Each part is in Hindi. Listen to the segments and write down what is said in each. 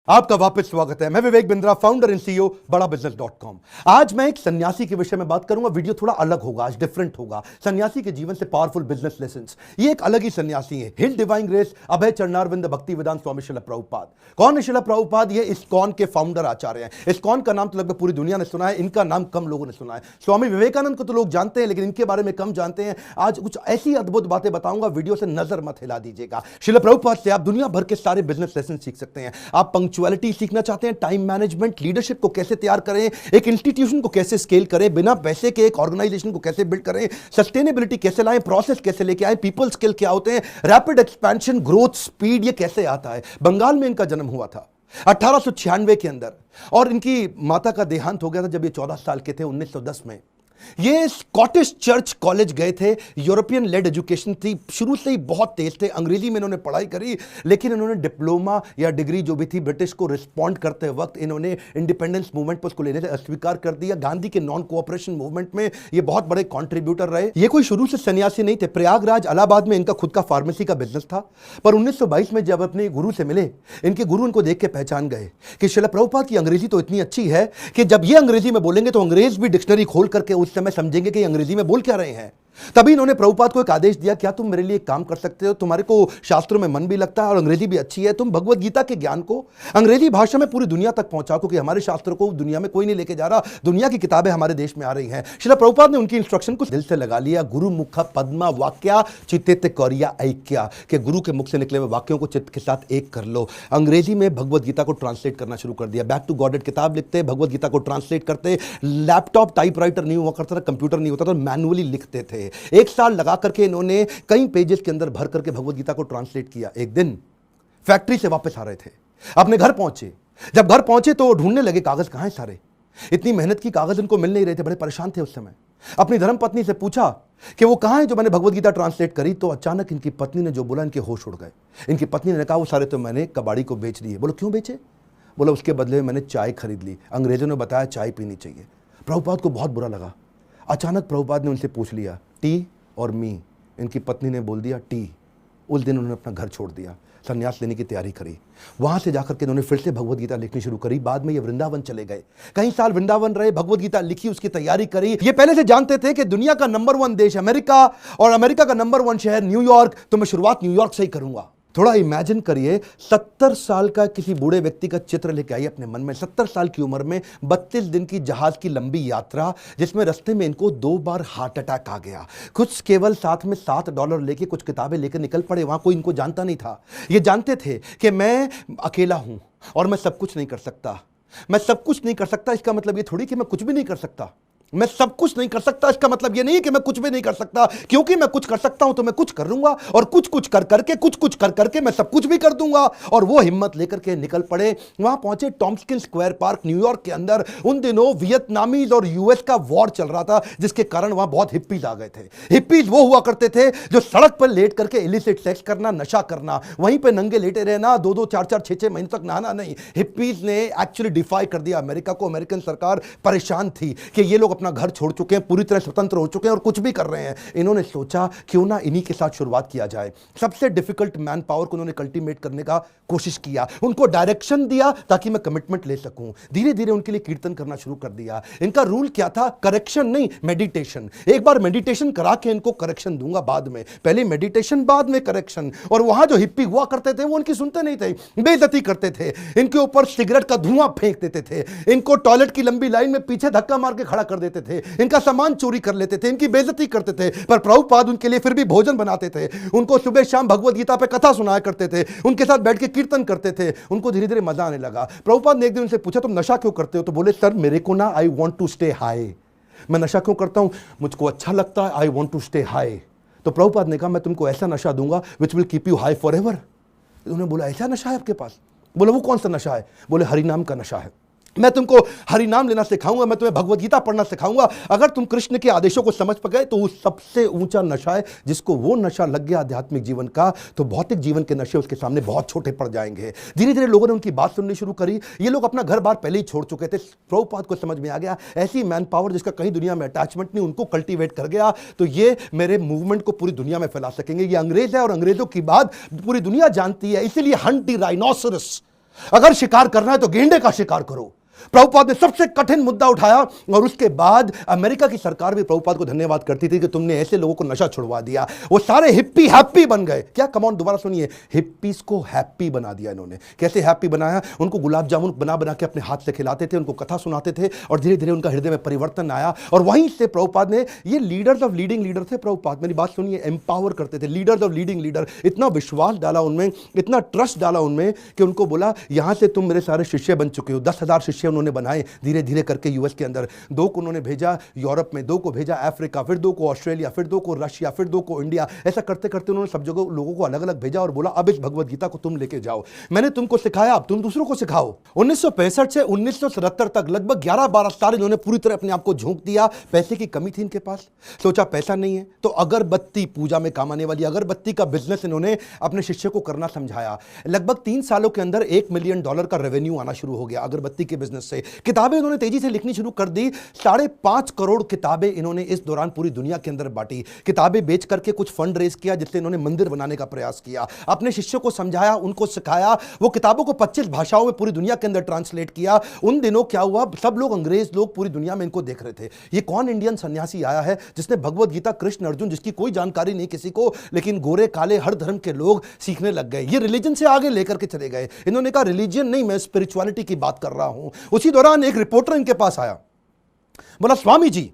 आपका वापस स्वागत है। मैं Vivek Bindra, founder and CEO बड़ा बिजनेस.com। आज मैं एक सन्यासी के विषय में बात करूंगा। वीडियो थोड़ा अलग होगा, आज डिफरेंट होगा। सन्यासी के जीवन से पावरफुल बिजनेस लेसंस। ये एक अलग ही सन्यासी है। हिल डिवाइन ग्रेस अभय चरणारविंद भक्ति वेदांत स्वामी शिला प्रभुपाद। कौन है शिला प्रभुपाद? ये इस्कॉन के फाउंडर आचार्य हैं। इस्कॉन का नाम तो लगभग पूरी दुनिया ने सुना है, इनका नाम कम लोगों ने सुना है। स्वामी विवेकानंद को तो लोग जानते हैं, लेकिन इनके बारे में कम जानते हैं। आज कुछ ऐसी अद्भुत बातें बताऊंगा, वीडियो से नजर मत हिला दीजिएगा। शिला प्रभुपाद से आप दुनिया भर के सारे बिजनेस लेसन सीख सकते हैं। आप पंक्चुअलिटी सीखना चाहते हैं, टाइम मैनेजमेंट, लीडरशिप को कैसे तैयार करें, एक इंस्टीट्यूशन को कैसे स्केल करें, बिना पैसे के एक ऑर्गेनाइजेशन को कैसे बिल्ड करें, सस्टेनेबिलिटी कैसे लाएं, प्रोसेस कैसे लेके आए, पीपल स्किल क्या होते हैं, रैपिड एक्सपेंशन, ग्रोथ, स्पीड, ये कैसे आता है। बंगाल में इनका जन्म हुआ था 1896 के अंदर, और इनकी माता का देहांत हो गया था जब ये 14 साल के थे, 1910 में। ये स्कॉटिश चर्च कॉलेज गए थे। यूरोपियन लेड एजुकेशन थी, शुरू से ही बहुत तेज थे। अंग्रेजी में इन्होंने पढ़ाई करी, लेकिन इन्होंने डिप्लोमा या डिग्री जो भी थी ब्रिटिश को रिस्पॉन्ड करते वक्त इन्होंने इंडिपेंडेंस मूवमेंट पर उसको लेने से अस्वीकार कर दिया। गांधी के नॉन कोऑपरेशन मूवमेंट में ये बहुत बड़े कॉन्ट्रीब्यूटर रहे। ये कोई शुरू से सन्यासी नहीं थे। प्रयागराज इलाहाबाद में इनका खुद का फार्मेसी का बिजनेस था, पर 1922 में जब अपने गुरु से मिले, इनके गुरु इनको देख के पहचान गए कि शिला प्रभुपाद की अंग्रेजी तो इतनी अच्छी है कि जब ये अंग्रेजी में बोलेंगे तो अंग्रेज भी डिक्शनरी खोल करके उस समय समझेंगे कि अंग्रेजी में बोल क्या रहे हैं। तभी इन्होंने प्रभुपाद को एक आदेश दिया, क्या तुम मेरे लिए एक काम कर सकते हो? तुम्हारे को शास्त्रों में मन भी लगता है और अंग्रेजी भी अच्छी है, तुम भगवत गीता के ज्ञान को अंग्रेजी भाषा में पूरी दुनिया तक पहुंचाओ, क्योंकि हमारे शास्त्रों को दुनिया में कोई नहीं लेके जा रहा। दुनिया की किताबें हमारे देश में आ रही हैं। श्रील प्रभुपाद ने उनकी इंस्ट्रक्शन को दिल से लगा लिया। गुरु मुख पद्मा वाक्या चित्ते कौरिया ऐक्या, के गुरु के मुख से निकले हुए वाक्यों को चित्त के साथ एक कर लो। अंग्रेजी में भगवत गीता को ट्रांसलेट करना शुरू कर दिया। बैक टू गॉडेड किताब लिखते, भगवत गीता को ट्रांसलेट करते। लैपटॉप टाइपराइटर नहीं हुआ करता था, कंप्यूटर नहीं होता था, मैनुअली लिखते थे। एक साल लगा करके इन्होंने कई पेजेस के अंदर भर करके भगवत गीता को ट्रांसलेट किया। एक दिन फैक्ट्री से वापस आ रहे थे, अपने घर पहुंचे। जब घर पहुंचे तो ढूंढने लगे कागज कहां हैं सारे। इतनी मेहनत की, कागज इनको मिल नहीं रहे थे, बड़े परेशान थे उस समय। अपनी धर्मपत्नी से पूछा कि वो कहां है जो मैंने भगवत गीता ट्रांसलेट करी। तो अचानक इनकी पत्नी ने जो बोला, इनके होश उड़ गए। इनकी पत्नी ने कहा वो सारे तो मैंने कबाड़ी को बेच दिए। बोलो क्यों बेचे? बोला उसके बदले में मैंने चाय खरीद ली, अंग्रेजों ने बताया चाय पीनी चाहिए। प्रभुपाद को बहुत बुरा लगा। अचानक प्रभुपाद ने उनसे पूछ लिया टी और मी। इनकी पत्नी ने बोल दिया टी। उस दिन उन्होंने अपना घर छोड़ दिया, संन्यास लेने की तैयारी करी। वहां से जाकर के उन्होंने फिर से भगवत गीता लिखनी शुरू करी। बाद में ये वृंदावन चले गए, कई साल वृंदावन रहे, भगवत गीता लिखी, उसकी तैयारी करी। ये पहले से जानते थे कि दुनिया का नंबर 1 देश अमेरिका और अमेरिका का नंबर 1 शहर न्यूयॉर्क, तो मैं शुरुआत न्यूयॉर्क से ही करूंगा। थोड़ा इमेजिन करिए, 70 साल का किसी बूढ़े व्यक्ति का चित्र लेके आइए अपने मन में। 70 साल की उम्र में 32 दिन की जहाज की लंबी यात्रा, जिसमें रास्ते में इनको 2 बार हार्ट अटैक आ गया। कुछ केवल साथ में $7 लेके कुछ किताबें लेकर निकल पड़े। वहां कोई इनको जानता नहीं था। ये जानते थे कि मैं अकेला हूं और मैं सब कुछ नहीं कर सकता। मैं सब कुछ नहीं कर सकता, इसका मतलब ये थोड़ी कि मैं कुछ भी नहीं कर सकता। मैं सब कुछ नहीं कर सकता, इसका मतलब यह नहीं कि मैं कुछ भी नहीं कर सकता, क्योंकि मैं कुछ कर सकता हूं तो मैं कुछ कर लूंगा, और कुछ कुछ कर करके मैं सब कुछ भी कर दूंगा। और वो हिम्मत लेकर के निकल पड़े। वहां पहुंचे टॉम्स्किन स्क्वायर पार्क न्यूयॉर्क के अंदर। उन दिनों वियतनामीज और यूएस का वॉर चल रहा था, जिसके कारण वहां बहुत हिप्पीज आ गए थे। हिप्पीज वो हुआ करते थे जो सड़क पर लेट करके इलिसिट सेक्स करना, नशा करना, वहीं पर नंगे लेटे रहना, 2-2, 4-4, 6-6 महीने तक नहाना नहीं। हिप्पीज ने एक्चुअली डिफाई कर दिया अमेरिका को। अमेरिकन सरकार परेशान थी कि ये लोग अपना घर छोड़ चुके हैं, पूरी तरह स्वतंत्र हो चुके हैं और कुछ भी कर रहे हैं। इन्होंने सोचा क्यों ना इन्हीं के साथ शुरुआत किया जाए। सबसे डिफिकल्ट मैन पावर को उन्होंने कल्टीवेट करने का कोशिश किया, उनको डायरेक्शन दिया ताकि मैं कमिटमेंट ले सकूं। धीरे धीरे उनके लिए कीर्तन करना शुरू कर दिया। इनका रूल क्या था? करेक्शन नहीं, मेडिटेशन। एक बार मेडिटेशन करा के इनको करेक्शन दूंगा बाद में, पहले मेडिटेशन बाद में करेक्शन। और वहां जो हिप्पी हुआ करते थे वो उनकी सुनते नहीं थे, बेइज्जती करते थे, इनके ऊपर सिगरेट का धुआं फेंक देते थे, इनको टॉयलेट की लंबी लाइन में पीछे धक्का मार के खड़ा कर देते थे, इनका सामान चोरी कर लेते थे, इनकी बेइज्जती करते थे। पर प्रभुपाद उनके लिए फिर भी भोजन बनाते थे, उनको सुबह शाम भगवत गीता पे कथा सुनाया करते थे, उनके साथ बैठ के कीर्तन करते थे। उनको धीरे धीरे मजा आने लगा। प्रभुपाद ने एक दिन उनसे पूछा तुम नशा क्यों करते हो? तो बोले सर मेरे को ना I want to stay high. मैं नशा क्यों करता हूं? मुझको अच्छा लगता है, I want to stay high. तो प्रभुपाद ने कहा मैं तुमको ऐसा नशा दूंगा which will keep you high for ever. उन्होंने बोला ऐसा नशा है आपके पास? बोले वो कौन सा नशा है? बोले हरिनाम का नशा है। मैं तुमको हरि नाम लेना सिखाऊंगा, मैं तुम्हें भगवत गीता पढ़ना सिखाऊंगा। अगर तुम कृष्ण के आदेशों को समझ पाए तो वो सबसे ऊंचा नशा है। जिसको वो नशा लग गया आध्यात्मिक जीवन का, तो भौतिक जीवन के नशे उसके सामने बहुत छोटे पड़ जाएंगे। धीरे धीरे लोगों ने उनकी बात सुननी शुरू करी। ये लोग अपना घर बार पहले ही छोड़ चुके थे। प्रभुपाद को समझ में आ गया ऐसी मैन पावर जिसका कहीं दुनिया में अटैचमेंट नहीं, उनको कल्टीवेट कर गया तो ये मेरे मूवमेंट को पूरी दुनिया में फैला सकेंगे। ये अंग्रेज है और अंग्रेजों की बात पूरी दुनिया जानती है, इसीलिए हंट द राइनोसरस अगर शिकार करना है तो गेंडे का शिकार करो। प्रभुपाद ने सबसे कठिन मुद्दा उठाया और उसके बाद अमेरिका की सरकार भी प्रभुपाद को धन्यवाद करती थी कि तुमने ऐसे लोगों को नशा छुड़वा दिया। वो सारे हिप्पी हैप्पी बन गए। क्या कमॉन, दोबारा सुनिए, हिप्पीज को हैप्पी बना दिया इन्होंने। कैसे हैप्पी बनाया? उनको गुलाब जामुन बना बना के अपने हाथ से खिलाते थे, उनको कथा सुनाते थे और धीरे धीरे उनका हृदय में परिवर्तन आया। और वहीं से प्रभुपाद ने, ये लीडर्स ऑफ लीडिंग लीडर थे प्रभुपाद, मेरी बात सुनिए, एम्पावर करते थे। लीडर्स ऑफ लीडिंग लीडर, इतना विश्वास डाला उनमें, इतना ट्रस्ट डाला उनमें कि उनको बोला यहां से तुम मेरे सारे शिष्य बन चुके हो। 10,000 शिष्य उन्होंने बनाए धीरे धीरे करके यूएस के अंदर। 2 को उन्होंने भेजा यूरोप में, 2 को भेजा अफ्रीका, फिर 2 को ऑस्ट्रेलिया, फिर 2 को रशिया, फिर 2 को इंडिया। ऐसा करते करते उन्होंने सब जगह लोगों को अलग अलग भेजा और बोला अब इस भगवत गीता को तुम लेके जाओ। मैंने तुमको सिखाया, अब तुम दूसरों को सिखाओ। 1965 से 1977 तक लगभग 11-12 साल इन्होंने पूरी तरह अपने आप को झोंक दिया। पैसे की कमी थी इनके पास, सोचा पैसा नहीं है तो अगरबत्ती, पूजा में काम आने वाली अगरबत्ती का बिजनेस इन्होंने अपने शिष्य को करना समझाया। लगभग 3 सालों के अंदर $1 मिलियन का रेवेन्यू आना शुरू हो गया अगरबत्ती के बिजनेस से। किताबें इन्होंने तेजी से लिखनी शुरू कर दी। 5.5 करोड़ किताबें इन्होंने इस दौरान पूरी दुनिया के अंदर बांटी। किताबें बेच करके कुछ फंड रेज किया जिससे इन्होंने मंदिर बनाने का प्रयास किया। अपने शिष्यों को समझाया, उनको सिखाया। वो किताबों को 25 भाषाओं में पूरी दुनिया के अंदर ट्रांसलेट किया। उन दिनों क्या हुआ, सब लोग, अंग्रेज लोग पूरी दुनिया में इनको देख रहे थे। ये कौन इंडियन सन्यासी आया है जिसने भगवत गीता, कृष्ण अर्जुन, जिसकी कोई जानकारी नहीं किसी को, लेकिन गोरे काले हर धर्म के लोग सीखने लग गए। ये रिलीजन से आगे लेकर के चले गए। इन्होंने कहा रिलीजन नहीं, मैं स्पिरिचुअलिटी की बात कर रहा हूं। उसी दौरान एक रिपोर्टर इनके पास आया, बोला Swami ji,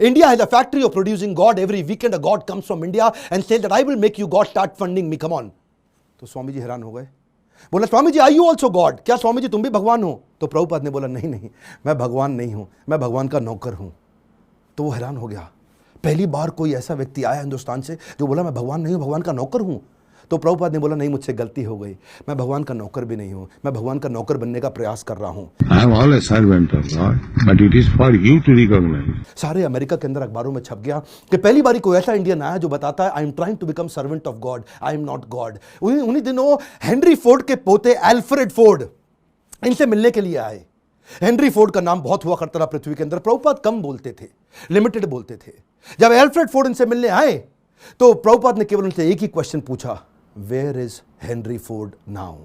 India has a factory of producing God. Every weekend a God comes from India and says that I will make you God, start funding me, come on. तो स्वामी जी हैरान हो गए। बोला Swami ji, are you also God? क्या स्वामी जी तुम भी भगवान हो? तो प्रभुपाद ने बोला नहीं नहीं, मैं भगवान नहीं हूं, मैं भगवान का नौकर हूं। तो वो हैरान हो गया। पहली बार कोई ऐसा व्यक्ति आया हिंदुस्तान से जो बोला मैं भगवान नहीं हूं, भगवान का नौकर हूं। तो प्रभुपाद ने बोला नहीं, मुझसे गलती हो गई, मैं भगवान का नौकर भी नहीं हूं, मैं भगवान का नौकर बनने का प्रयास कर रहा हूं। I am all a servant of God, but it is for you to recognize. सारे अमेरिका के अंदर अखबारों में छप गया कि पहली बारी कोई ऐसा इंडियन आया जो बताता है I am trying to become servant of God, I am not God. उन्हीं दिनों हेनरी फोर्ड के पोते एल्फ्रेड फोर्ड इनसे मिलने के लिए आए। हेनरी फोर्ड का नाम बहुत हुआ करता था पृथ्वी के अंदर। प्रभुपाद कम बोलते थे, लिमिटेड बोलते थे। जब एल्फ्रेड फोर्ड इनसे मिलने आए तो प्रभुपाद ने केवल उनसे एक ही क्वेश्चन पूछा, where is Henry Ford now?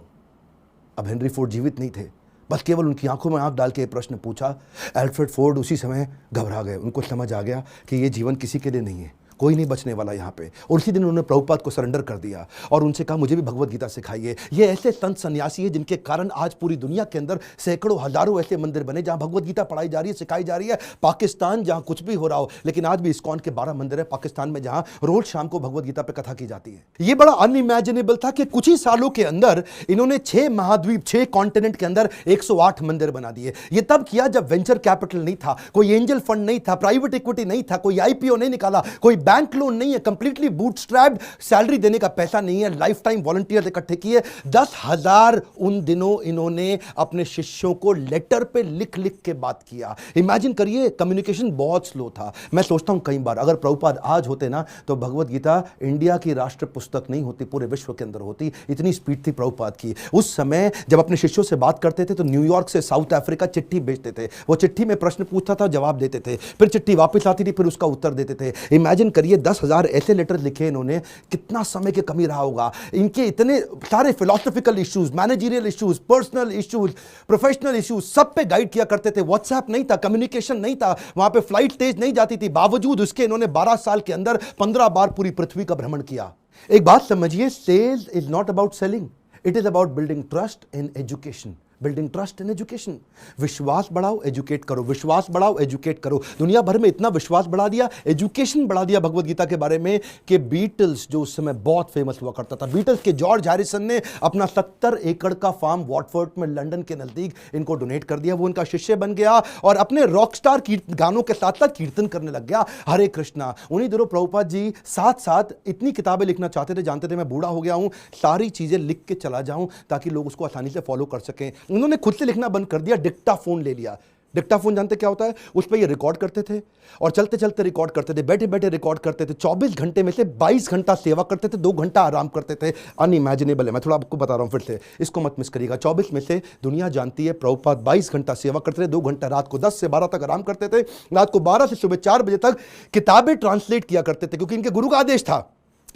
अब हेनरी फोर्ड जीवित नहीं थे, बस केवल उनकी आंखों में आंख डाल के प्रश्न पूछा। एल्फ्रेड फोर्ड उसी समय घबरा गए। उनको समझ आ गया कि ये जीवन किसी के लिए नहीं है, कोई नहीं बचने वाला यहाँ पे। और उसी दिन उन्होंने प्रभुपाद को सरेंडर कर दिया और उनसे कहा मुझे भी भगवत गीता सिखाइए। ये ऐसे संत सन्यासी है जिनके कारण आज पूरी दुनिया के अंदर सैकड़ों हजारों ऐसे मंदिर बने जहां भगवत गीता पढ़ाई जा रही है, सिखाई जा रही है। पाकिस्तान जहां कुछ भी हो रहा हो, लेकिन आज भी इस्कॉन के 12 मंदिर है पाकिस्तान में जहां रोज शाम को भगवत गीता पे कथा की जाती है। ये बड़ा अनइमेजिनेबल था कि कुछ ही सालों के अंदर इन्होंने 6 महाद्वीप, 6 कॉन्टिनेंट के अंदर 108 मंदिर बना दिए। ये तब किया जब वेंचर कैपिटल नहीं था, कोई एंजल फंड नहीं था, प्राइवेट इक्विटी नहीं था, कोई आईपीओ नहीं निकाला, कोई बैंक लोन नहीं है, कंप्लीटली बूटस्ट्रैप्ड, सैलरी देने का पैसा नहीं है, लाइफ टाइम वॉलंटियर्स इकट्ठे किए। 10,000 उन दिनों इन्होंने अपने शिष्यों को लेटर पे लिख लिख के बात किया। इमेजिन करिए, कम्युनिकेशन बहुत स्लो था। मैं सोचता हूं कई बार अगर प्रभुपाद आज होते ना तो भगवत गीता इंडिया की राष्ट्र पुस्तक नहीं होती, पूरे विश्व के अंदर होती। इतनी स्पीड थी प्रभुपाद की। उस समय जब अपने शिष्यों से बात करते थे तो न्यूयॉर्क से साउथ अफ्रीका चिट्ठी भेजते थे। वो चिट्ठी में प्रश्न पूछता था, जवाब देते थे, फिर चिट्ठी वापस आती थी, फिर उसका उत्तर देते थे। इमेजिन करिए 10,000 ऐसे लेटर लिखे इन्होंने, कितना समय की कमी रहा होगा। इनके इतने सारे philosophical issues, managerial issues, personal issues, professional issues, सब पे गाइड किया करते थे। व्हाट्सएप नहीं था, कम्युनिकेशन नहीं था, वहां पे फ्लाइट तेज नहीं जाती थी। बावजूद उसके इन्होंने 12 साल के अंदर 15 बार पूरी पृथ्वी का भ्रमण किया। एक बात समझिए, sales is not about selling, it is about building trust in education. Building trust in education. विश्वास बढ़ाओ, एजुकेट करो, विश्वास बढ़ाओ, एजुकेट करो। दुनिया भर में इतना विश्वास बढ़ा दिया, एजुकेशन बढ़ा दिया भगवत गीता के बारे में कि बीटल्स, जो उस समय बहुत फेमस हुआ करता था, बीटल्स के जॉर्ज हैरिसन ने अपना 70 एकड़ का फार्म वॉटफोर्ड में लंदन के नजदीक इनको डोनेट कर दिया। वो इनका शिष्य बन गया और अपने रॉकस्टार गानों के साथ साथ कीर्तन करने लग गया, हरे कृष्णा। उन्हीं दिनों प्रभुपाद जी साथ साथ इतनी किताबें लिखना चाहते थे, जानते थे मैं बूढ़ा हो गया हूं, सारी चीजें लिख के चला जाऊं ताकि लोग उसको आसानी से फॉलो कर सकें। उन्होंने खुद से लिखना बंद कर दिया, डिक्टाफोन ले लिया। डिक्टाफोन जानते क्या होता है? उस पर ये रिकॉर्ड करते थे और चलते चलते रिकॉर्ड करते थे, बैठे बैठे रिकॉर्ड करते थे। 24 घंटे में से 22 घंटा सेवा करते थे, 2 घंटा आराम करते थे। अनइमेजिनेबल है, मैं थोड़ा आपको बता रहा हूं फिर से, इसको मत मिस करिएगा। 24 में से दुनिया जानती है प्रभुपाद 22 घंटा सेवा करते थे, 2 घंटा रात को 10 से 12 तक आराम करते थे, रात को 12 से सुबह 4 बजे तक किताबें ट्रांसलेट किया करते थे, क्योंकि इनके गुरु का आदेश था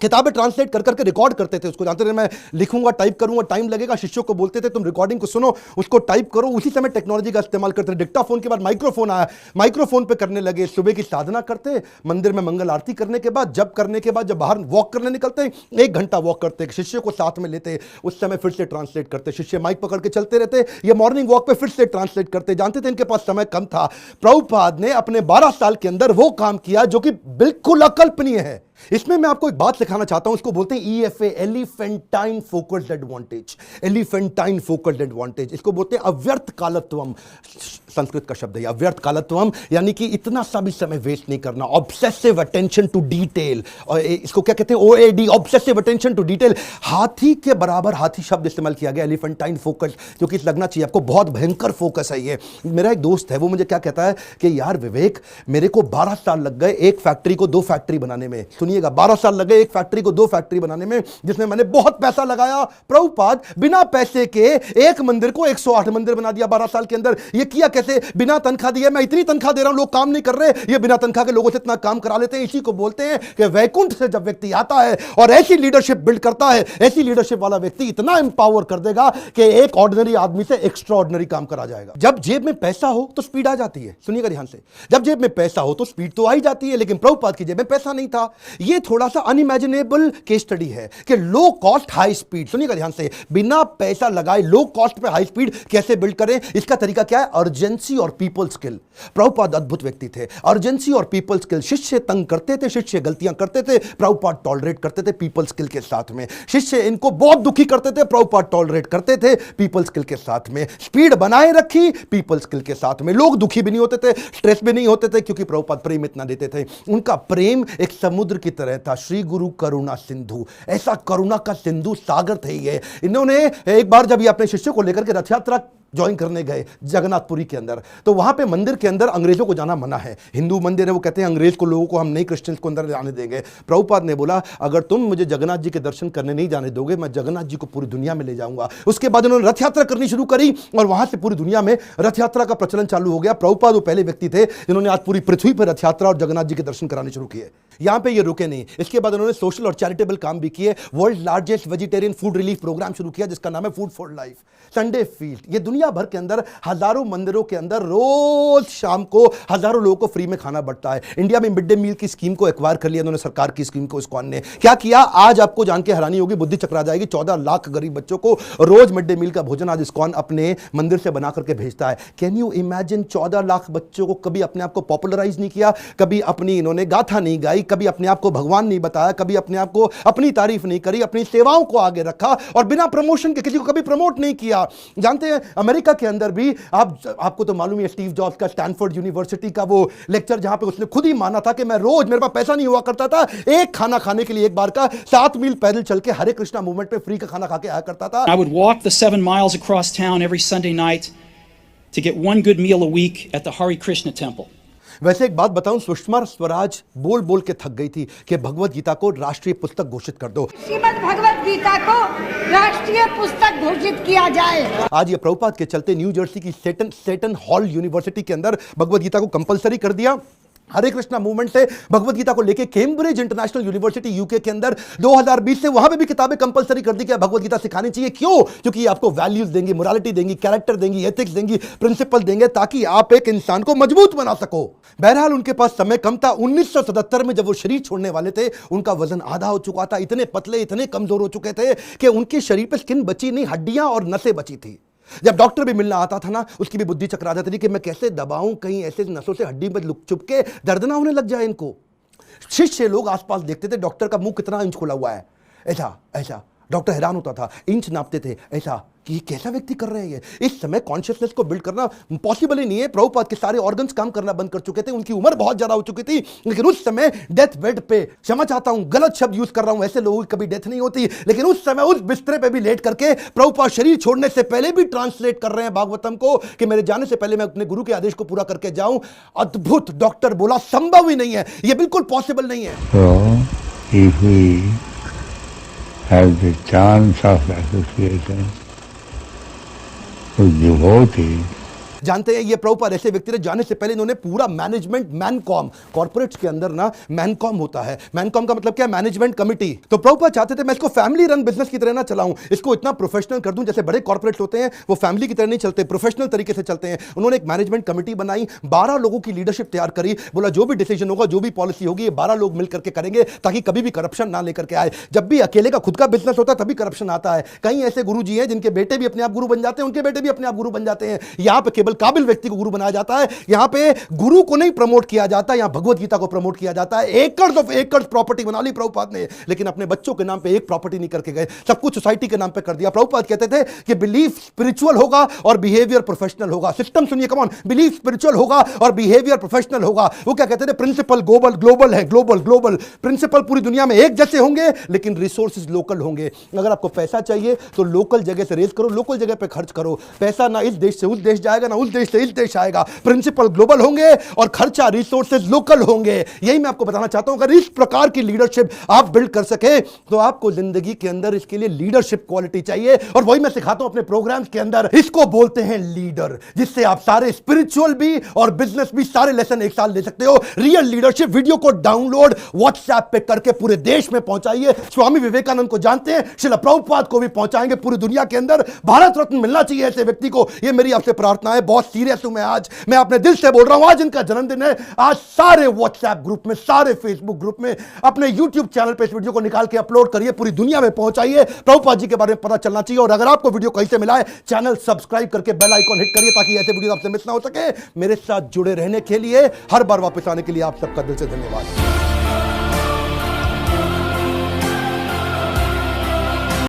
किताबें ट्रांसलेट कर करके रिकॉर्ड करते थे उसको, जानते थे मैं लिखूंगा टाइप करूंगा टाइम लगेगा, शिष्यों को बोलते थे तुम रिकॉर्डिंग को सुनो उसको टाइप करो। उसी समय टेक्नोलॉजी का इस्तेमाल करते थे। डिक्टाफोन के बाद माइक्रोफोन आया, माइक्रोफोन पे करने लगे। सुबह की साधना करते, मंदिर में मंगल आरती करने के बाद, जब करने के बाद जब बाहर वॉक करने निकलते 1 घंटा वॉक करते, शिष्य को साथ में लेते, उस समय फिर से ट्रांसलेट करते, शिष्य माइक पकड़ के चलते रहते, ये मॉर्निंग वॉक पे फिर से ट्रांसलेट करते। जानते थे इनके पास समय कम था। प्रभुपाद ने अपने 12 साल के अंदर वो काम किया जो कि बिल्कुल अकल्पनीय है। इसमें मैं आपको एक बात सिखाना चाहता हूं, इसको बोलते हैं EFA, elephantine focused advantage. Elephantine focused advantage, इसको बोलते हैं अव्यर्थ कालत्वम। संस्कृत का शब्द है अव्यर्थ कालत्वम, यानी कि इतना सा भी समय वेस्ट नहीं करना। ऑब्सेसिव अटेंशन टू डिटेल, और इसको क्या कहते हैं OAD, obsessive attention to detail. हाथी के बराबर हाथी शब्द इस्तेमाल किया गया, एलिफेंटाइन फोकस, क्योंकि लगना चाहिए आपको बहुत भयंकर फोकस है ये। मेरा एक दोस्त है, वो मुझे क्या कहता है कि यार विवेक, मेरे को 12 साल लग गए एक फैक्ट्री को 2 फैक्ट्री बनाने में। सुनिएगा, 12 साल लगे एक फैक्ट्री को 2 फैक्ट्री बनाने में, जिसमें मैंने बहुत पैसा लगाया। प्रभुपाद बिना पैसे के एक मंदिर को 108 मंदिर बना दिया 12 साल के अंदर। ये किया कैसे? बिना तनख्वाह दिए। मैं इतनी तनख्वाह दे रहा हूं, लोग काम नहीं कर रहे, ये बिना तनख्वाह के लोगों से इतना काम करा लेते हैं। इसी को बोलते हैं कि वैकुंठ से जब व्यक्ति आता है और ऐसी लीडरशिप बिल्ड करता है, ऐसी लीडरशिप वाला व्यक्ति इतना एम्पावर कर देगा कि एक ऑर्डिनरी आदमी से एक्स्ट्रा ऑर्डिनरी काम करा जाएगा। जब जेब में पैसा हो तो स्पीड आ जाती है। सुनिएगा ध्यान से, जब जेब में पैसा हो तो स्पीड तो आ ही जाती है, लेकिन प्रभुपाद की जेब में पैसा नहीं था। ये थोड़ा सा अनइमेजिनेबल केस स्टडी है कि लो कॉस्ट हाई स्पीड। सुनिएगा ध्यान से, बिना पैसा लगाए लो कॉस्ट पे हाई स्पीड कैसे बिल्ड करें? इसका तरीका क्या है? अर्जेंसी और पीपल स्किल। प्रभुपाद अद्भुत व्यक्ति थे। अर्जेंसी और पीपल स्किल, शिष्य तंग करते थे, शिष्य गलतियां करते थे, प्रभुपाद टॉलरेट करते थे पीपल स्किल के साथ में। शिष्य इनको बहुत दुखी करते थे, प्रभुपाद टॉलरेट करते थे पीपल स्किल के साथ में। स्पीड बनाए रखी पीपल स्किल के साथ में। लोग दुखी भी नहीं होते थे, स्ट्रेस भी नहीं होते थे, क्योंकि प्रभुपाद प्रेम इतना देते थे। उनका प्रेम एक समुद्र की तरह था। श्री गुरु करुणा सिंधु, ऐसा करुणा का सिंधु सागर थे ये। इन्होंने एक बार जब ये अपने शिष्यों को लेकर के रथ यात्रा ज्वाइन करने गए जगन्नाथपुरी के अंदर, तो वहां पे मंदिर के अंदर अंग्रेजों को जाना मना है। हिंदू मंदिर है, वो कहते हैं अंग्रेज को, लोगों को हम नहीं, क्रिश्चियंस को अंदर जाने देंगे। प्रभुपाद ने बोला अगर तुम मुझे जगन्नाथ जी के दर्शन करने नहीं जाने दोगे, मैं जगन्नाथ जी को पूरी दुनिया में ले जाऊंगा। उसके बाद उन्होंने रथ यात्रा करनी शुरू करी और वहां से पूरी दुनिया में रथ यात्रा का प्रचलन चालू हो गया। प्रभुपाद वो पहले व्यक्ति थे जिन्होंने आज पूरी पृथ्वी पर रथ यात्रा और जगन्नाथ जी के दर्शन कराने शुरू किए। यहां पे ये रुके नहीं, इसके बाद उन्होंने सोशल और चैरिटेबल काम भी किए। World largest vegetarian food relief programme शुरू किया जिसका नाम है food for life, Sunday feast. ये दुनिया भर के अंदर हजारों मंदिरों के अंदर रोज शाम को हजारों लोगों को फ्री में खाना बंटता है। इंडिया में मिड डे मील की स्कीम को एक्वायर कर लिया उन्होंने, सरकार की स्कीम को। इस्कॉन ने क्या किया, आज आपको जान के हैरानी होगी, बुद्धि चकरा जाएगी। 14 लाख गरीब बच्चों को रोज मिड डे मील का भोजन आज इस्कॉन अपने मंदिर से बना करके भेजता है। Can you imagine? 14 लाख बच्चों को कभी अपने आप को पॉपुलराइज नहीं किया, कभी अपनी इन्होंने गाथा नहीं गाई, कभी अपने आप को भगवान नहीं बताया, कभी अपने आप को अपनी तारीफ नहीं करी, अपनी सेवाओं को आगे रखा और बिना प्रमोशन के किसी को कभी प्रमोट नहीं किया। जानते हैं अमेरिका के अंदर भी आपको तो मालूम है स्टीव जॉब्स का स्टैनफोर्ड यूनिवर्सिटी का वो लेक्चर, जहां पे उसने खुद ही माना था कि मैं रोज, मेरे पास पैसा नहीं हुआ करता था, एक खाना खाने के लिए एक बार का 7 मील पैदल चल के हरे कृष्णा मूवमेंट पे फ्री का खाना खा के आया करता था। I would walk the 7 miles across town every Sunday night to get one good meal a week at the Hare Krishna temple. वैसे एक बात बताऊं, सुषमा स्वराज बोल बोल के थक गई थी कि भगवत गीता को राष्ट्रीय पुस्तक घोषित कर दो, श्रीमद् भगवत गीता को राष्ट्रीय पुस्तक घोषित किया जाए। आज ये प्रभुपाद के चलते न्यू जर्सी की सेटन हॉल यूनिवर्सिटी के अंदर भगवत गीता को कंपलसरी कर दिया। हरे कृष्णा मूवमेंट से भगवत गीता को लेके कैम्ब्रिज इंटरनेशनल यूनिवर्सिटी यूके के अंदर 2020 से वहां पे भी किताबें कंपलसरी कर दी कि भगवत गीता सिखानी चाहिए। क्यों? क्योंकि ये आपको वैल्यूज देंगी, मोरालिटी देंगी, कैरेक्टर देंगी, एथिक्स देंगी, प्रिंसिपल देंगे, ताकि आप एक इंसान को मजबूत बना सको। बहरहाल उनके पास समय कम था। 1977 में जब वो शरीर छोड़ने वाले थे, उनका वजन आधा हो चुका था, इतने पतले, इतने कमजोर हो चुके थे कि उनके शरीर पे स्किन बची नहीं, हड्डियां और नसें बची थी। जब डॉक्टर भी मिलना आता था ना, उसकी भी बुद्धि चकरा जाती थी कि मैं कैसे दबाऊं, कहीं ऐसे नसों से हड्डी में चुप के दर्द ना होने लग जाए इनको। शिष्य लोग आसपास देखते थे डॉक्टर का मुंह कितना इंच खुला हुआ है, ऐसा ऐसा। डॉक्टर हैरान होता था, इंच नापते थे ऐसा कि ये कैसा व्यक्ति कर रहे हैं। इस समय कॉन्शियसनेस को बिल्ड करना पॉसिबल ही नहीं है। प्रभुपाद के सारे ऑर्गन्स काम करना बंद कर चुके थे, उनकी उम्र बहुत ज्यादा हो चुकी थी, लेकिन उस समय डेथ बेड पे, क्षमा चाहता हूं गलत शब्द यूज कर रहा हूं, ऐसे लोगों की कभी डेथ नहीं होती, लेकिन उस समय उस बिस्तरे पे भी लेट करके प्रभुपाद शरीर छोड़ने से पहले भी ट्रांसलेट कर रहे हैं भागवतम को कि मेरे जाने से पहले मैं अपने गुरु के आदेश को पूरा करके जाऊं। अद्भुत। डॉक्टर बोला संभव ही नहीं है, यह बिल्कुल पॉसिबल नहीं है। So, if we have the chance of association with devotee, जानते हैं ये प्रभुपाद ऐसे व्यक्ति थे, जाने से पहले इन्होंने पूरा मैनेजमेंट मैनकॉम, कॉर्पोरेट्स के अंदर ना मैनकॉम होता है, मैनकॉम का मतलब क्या है, मैनेजमेंट कमिटी। तो प्रभुपाद चाहते थे मैं इसको फैमिली रन बिजनेस की तरह ना चलाऊं, इसको इतना प्रोफेशनल कर दूं, जैसे बड़े कॉर्पोरेट्स होते हैं वो फैमिली की तरह नहीं चलते, प्रोफेशनल तरीके से चलते हैं। उन्होंने एक मैनेजमेंट कमिटी बनाई, 12 लोगों की लीडरशिप तैयार करी, बोला जो भी डिसीजन होगा, जो भी पॉलिसी होगी, ये 12 लोग मिलकर के करेंगे ताकि कभी भी करप्शन ना लेकर के आए। जब भी अकेले का खुद का बिजनेस होता है तभी करप्शन आता है। कई ऐसे गुरुजी हैं जिनके बेटे भी अपने आप गुरु बन जाते हैं, उनके बेटे भी अपने आप गुरु बन जाते हैं। यहां पे केवल काबिल व्यक्ति को गुरु बनाया जाता है, यहां पे गुरु को नहीं प्रमोट किया जाता, यहां भगवत गीता को प्रमोट किया जाता है। एकर्स ऑफ एकर्स प्रॉपर्टी बना ली प्रभुपाद ने, लेकिन अपने बच्चों के नाम पे एक प्रॉपर्टी नहीं करके गए, सब कुछ सोसाइटी के नाम पे कर दिया। प्रभुपाद कहते थे कि बिलीफ स्पिरिचुअल होगा और बिहेवियर प्रोफेशनल होगा। सिस्टम सुनिए, कम ऑन, बिलीफ स्पिरिचुअल होगा और बिहेवियर प्रोफेशनल होगा। वो क्या कहते थे, प्रिंसिपल ग्लोबल है, ग्लोबल प्रिंसिपल पूरी दुनिया में एक जैसे होंगे, लेकिन रिसोर्सेज लोकल होंगे। अगर आपको पैसा चाहिए तो लोकल जगह से रेज करो, लोकल जगह पे खर्च करो। पैसा ना इस देश से उस देश जाएगा, ना उस देश से इस देश आएगा। प्रिंसिपल ग्लोबल होंगे और खर्चा रिसोर्सेज लोकल होंगे। यही मैं आपको बताना चाहता हूं। अगर इस प्रकार की लीडरशिप आप बिल्ड कर सके तो आपको जिंदगी के अंदर इसके लिए लीडरशिप क्वालिटी चाहिए, और वही मैं सिखाता हूं अपने प्रोग्राम्स के अंदर। इसको बोलते हैं लीडर, जिससे आप सारे स्पिरिचुअल भी और बिजनेस भी सारे लेसन एक साल ले सकते हो। रियल लीडरशिप वीडियो को डाउनलोड व्हाट्सएप पे करके पूरे देश में पहुंचाइए। स्वामी विवेकानंद को जानते हैं, श्रील प्रभुपाद को भी पहुंचाएंगे पूरी दुनिया के अंदर। भारत रत्न मिलना चाहिए ऐसे व्यक्ति को, ये मेरी आपसे प्रार्थना है। बहुत सीरियस हूं मैं आज, मैं अपने दिल से बोल रहा हूं। आज इनका जन्मदिन है। आज सारे व्हाट्सएप ग्रुप में, सारे फेसबुक ग्रुप में, अपने यूट्यूब चैनल पे इस वीडियो को निकाल के अपलोड करिए, पूरी दुनिया में पहुंचाइए। प्रभुपाद जी के बारे में पता चलना चाहिए। और अगर आपको वीडियो कहीं से मिला है, चैनल सब्सक्राइब करके बेल आइकॉन हिट करिए ताकि ऐसे वीडियो आपसे मिस ना हो सके। मेरे साथ जुड़े रहने के लिए, हर बार वापस आने के लिए आप सबका दिल से धन्यवाद।